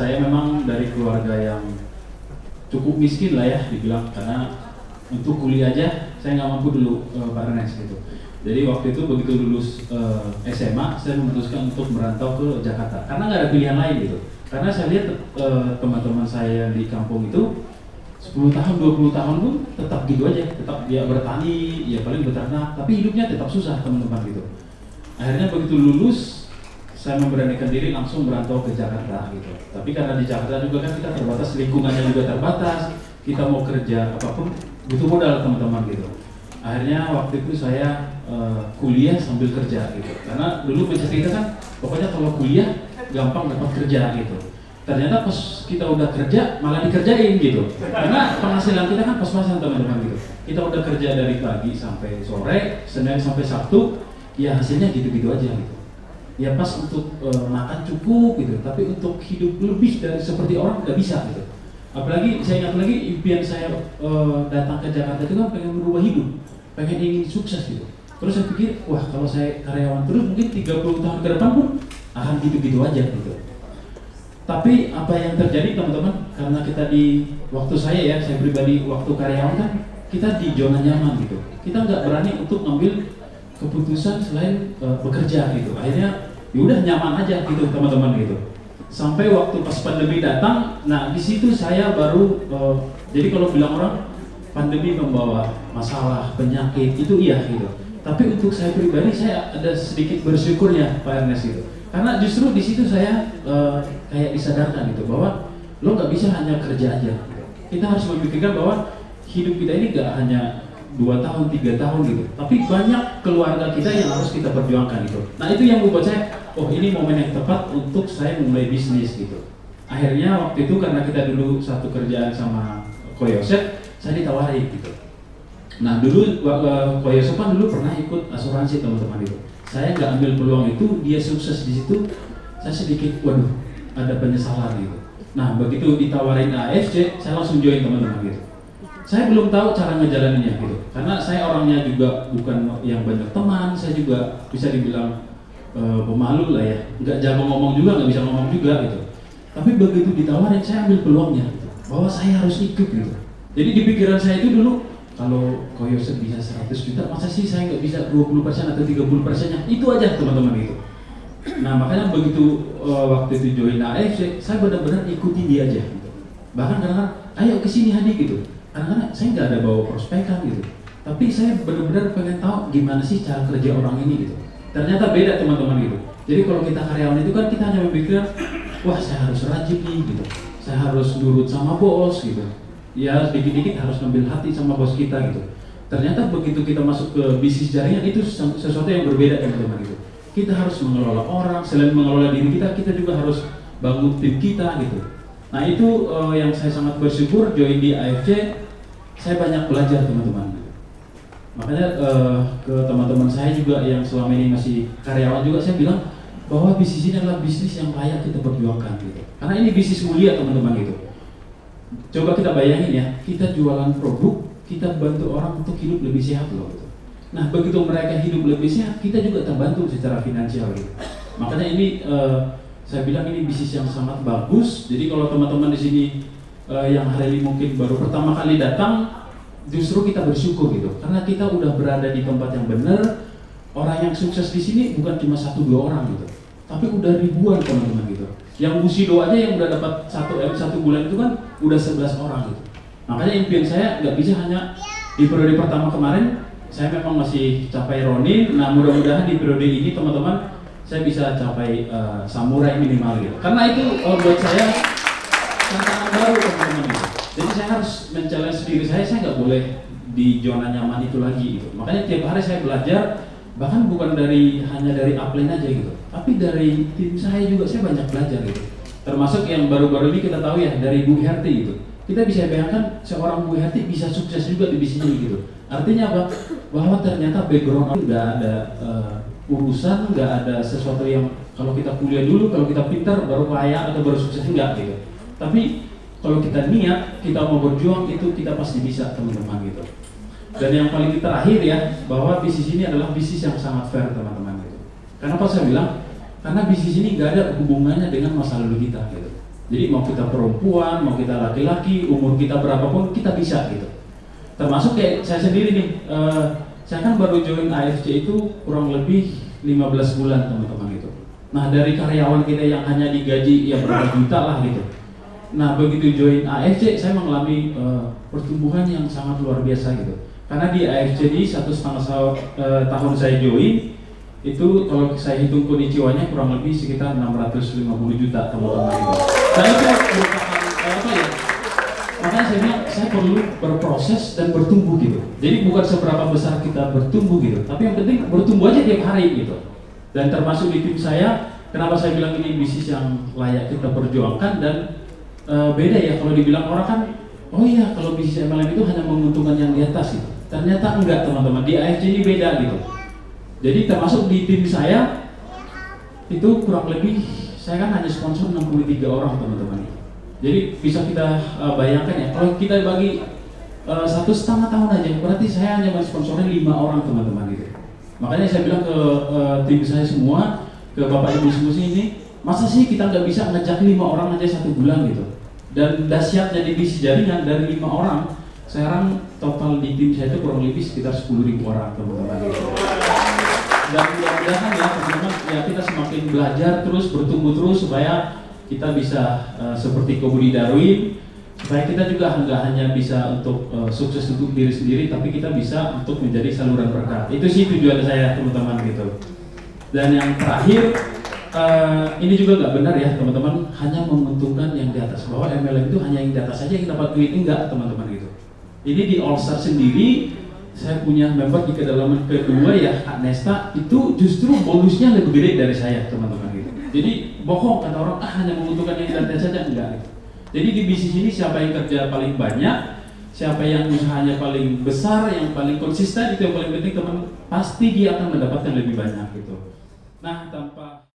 saya memang dari keluarga yang cukup miskin lah ya dibilang, karena untuk kuliah aja saya nggak mampu dulu Pak Ernest gitu. Jadi waktu itu begitu lulus SMA, saya memutuskan untuk merantau ke Jakarta karena nggak ada pilihan lain gitu. Karena saya lihat teman-teman saya di kampung itu 10 tahun, 20 tahun pun tetap gitu aja, tetap dia bertani, ya paling beternak, tapi hidupnya tetap susah teman-teman gitu. Akhirnya begitu lulus, saya memberanikan diri langsung merantau ke Jakarta gitu. Tapi karena di Jakarta juga kan kita terbatas, lingkungannya juga terbatas, kita mau kerja apapun butuh modal teman-teman gitu. Akhirnya waktu itu saya kuliah sambil kerja gitu. Karena dulu kita kan pokoknya kalau kuliah gampang dapat kerja gitu. Ternyata pas kita udah kerja malah dikerjain gitu, karena penghasilan kita kan pas-pasan teman-teman gitu. Kita udah kerja dari pagi sampai sore, Senin sampai Sabtu, ya hasilnya gitu-gitu aja gitu. Ya pas untuk makan cukup gitu, tapi untuk hidup lebih dari seperti orang nggak bisa gitu. Apalagi saya ingat lagi impian saya datang ke Jakarta itu kan pengen merubah hidup, pengen ingin sukses gitu. Terus saya pikir, wah kalau saya karyawan terus mungkin 30 tahun ke depan pun akan gitu-gitu aja gitu. Tapi apa yang terjadi teman-teman, karena kita di waktu saya pribadi waktu karyawan kan kita di zona nyaman gitu. Kita nggak berani untuk ngambil keputusan selain bekerja gitu. Akhirnya yaudah nyaman aja gitu teman-teman gitu. Sampai waktu pas pandemi datang, nah di situ saya baru jadi kalau bilang orang pandemi membawa masalah, penyakit itu iya gitu. Tapi untuk saya pribadi saya ada sedikit bersyukurnya Pak Ernest gitu. Karena justru di situ saya kayak disadarkan gitu bahwa lo nggak bisa hanya kerja aja. Gitu. Kita harus memikirkan bahwa hidup kita ini nggak hanya 2 tahun, 3 tahun gitu. Tapi banyak keluarga kita yang harus kita perjuangkan gitu. Nah itu yang membuat saya, oh ini momen yang tepat untuk saya memulai bisnis gitu. Akhirnya waktu itu karena kita dulu satu kerjaan sama Ko Yosef, saya ditawari gitu. Nah dulu Ko Yosef kan dulu pernah ikut asuransi teman-teman itu. Saya nggak ambil peluang itu, dia sukses di situ, saya sedikit, waduh, ada penyesalan gitu. Nah begitu ditawarin AFC, saya langsung join teman-teman gitu. Saya belum tahu cara ngejalaninnya gitu, karena saya orangnya juga bukan yang banyak teman, saya juga bisa dibilang pemalu lah ya, nggak jago ngomong juga, nggak bisa ngomong juga gitu. Tapi begitu ditawarin, saya ambil peluangnya, gitu, bahwa saya harus ikut gitu. Jadi di pikiran saya itu dulu, kalau Ko Yosef bisa 100 juta, masa sih saya nggak bisa 20% atau 30%-nya? Itu aja teman-teman gitu. Nah makanya begitu waktu itu join AFC, saya benar-benar ikutin dia aja gitu. Bahkan kadang-kadang, ayo kesini Hadi gitu. Kadang-kadang saya nggak ada bawa prospekan gitu. Tapi saya benar-benar pengen tahu gimana sih cara kerja orang ini gitu. Ternyata beda teman-teman gitu. Jadi kalau kita karyawan itu kan kita hanya memikirkan, wah saya harus rajin nih gitu. Saya harus nurut sama bos gitu. Ya dikit-dikit harus ngambil hati sama bos kita gitu. Ternyata begitu kita masuk ke bisnis jaringan itu sesuatu yang berbeda teman-teman gitu. Kita harus mengelola orang, selain mengelola diri kita, kita juga harus bangun tim kita gitu. Nah itu yang saya sangat bersyukur join di AFC, saya banyak belajar teman-teman. Makanya ke teman-teman saya juga yang selama ini masih karyawan juga saya bilang bahwa bisnis ini adalah bisnis yang layak kita perjuangkan gitu. Karena ini bisnis mulia teman-teman gitu. Coba kita bayangin ya, kita jualan produk, kita bantu orang untuk hidup lebih sehat loh gitu. Nah begitu mereka hidup lebih sehat, kita juga terbantu secara finansial gitu. Makanya ini saya bilang ini bisnis yang sangat bagus. Jadi kalau teman-teman di sini yang hari ini mungkin baru pertama kali datang, justru kita bersyukur gitu. Karena kita udah berada di tempat yang benar. Orang yang sukses di sini bukan cuma 1-2 orang gitu, tapi udah ribuan teman-teman gitu. Yang Busido aja yang udah dapat 1 bulan itu kan udah 11 orang gitu. Makanya impian saya nggak bisa hanya di periode pertama kemarin, saya memang masih capai Ronin. Nah mudah-mudahan di periode ini teman-teman saya bisa capai samurai minimal gitu. Karena itu buat saya tantangan baru teman-teman gitu. Jadi saya harus men-challenge diri saya nggak boleh di zona nyaman itu lagi gitu. Makanya tiap hari saya belajar, bahkan bukan hanya dari upline aja gitu, tapi dari tim saya juga saya banyak belajar gitu. Termasuk yang baru-baru ini kita tahu ya dari Bu Herti gitu. Kita bisa bayangkan seorang Bu Herti bisa sukses juga di bisnis ini gitu. Artinya apa? Bahwa ternyata background nggak ada urusan, nggak ada sesuatu yang kalau kita kuliah dulu, kalau kita pintar baru kaya atau baru sukses, enggak gitu. Tapi kalau kita niat, kita mau berjuang itu kita pasti bisa teman-teman gitu. Dan yang paling terakhir ya, bahwa bisnis ini adalah bisnis yang sangat fair teman-teman gitu. Kenapa saya bilang? Karena bisnis ini nggak ada hubungannya dengan masa lalu kita gitu. Jadi mau kita perempuan, mau kita laki-laki, umur kita berapapun kita bisa gitu. Termasuk kayak saya sendiri nih, saya kan baru join AFC itu kurang lebih 15 bulan teman-teman gitu. Nah dari karyawan kita yang hanya digaji ya berapa juta lah gitu. Nah begitu join AFC saya mengalami pertumbuhan yang sangat luar biasa gitu. Karena di AFC ini 1,5 tahun saya join, itu kalau saya hitung koniciwanya kurang lebih sekitar 650 juta teman-teman gitu. Dan itu merupakan apa ya? Makanya saya bilang saya perlu berproses dan bertumbuh gitu. Jadi bukan seberapa besar kita bertumbuh gitu, tapi yang penting bertumbuh aja tiap hari gitu. Dan termasuk di tim saya, kenapa saya bilang ini bisnis yang layak kita perjuangkan dan beda ya kalau dibilang orang kan, oh iya kalau bisnis MLM itu hanya menguntungkan yang di atas gitu. Ternyata enggak teman-teman, di AFC ini beda gitu. Jadi termasuk di tim saya itu kurang lebih saya kan hanya sponsor 63 orang teman-teman. Jadi bisa kita bayangkan ya, kalau kita bagi 1,5 tahun aja, berarti saya hanya mensponsorin 5 orang teman-teman gitu. Makanya saya bilang ke tim saya semua, ke bapak ibu semua ini, masa sih kita nggak bisa ngejak 5 orang aja 1 bulan gitu. Dan dahsyatnya di bisnis jaringan dari 5 orang, sekarang total di tim saya itu kurang lebih sekitar 10.000 orang teman-teman gitu. Dan mudah-mudahan ya teman-teman, ya kita semakin belajar terus, bertumbuh terus supaya kita bisa seperti Kobudi Darwin, supaya kita juga nggak hanya bisa untuk sukses untuk diri sendiri, tapi kita bisa untuk menjadi saluran berkah. Itu sih tujuan saya teman-teman gitu. Dan yang terakhir, ini juga nggak benar ya teman-teman, hanya menguntungkan yang di atas, bahwa MLM itu hanya yang di atas saja yang dapat duit, enggak teman-teman gitu. Ini di All Star sendiri, saya punya member di kedalaman kedua ya, Kak Nesta, itu justru bonusnya lebih gede dari saya teman-teman gitu. Jadi bohong kata orang, hanya menguntungkan yang di atas saja, enggak gitu. Jadi di bisnis ini siapa yang kerja paling banyak, siapa yang usahanya paling besar, yang paling konsisten, itu yang paling penting teman, pasti dia akan mendapatkan lebih banyak gitu. Nah tanpa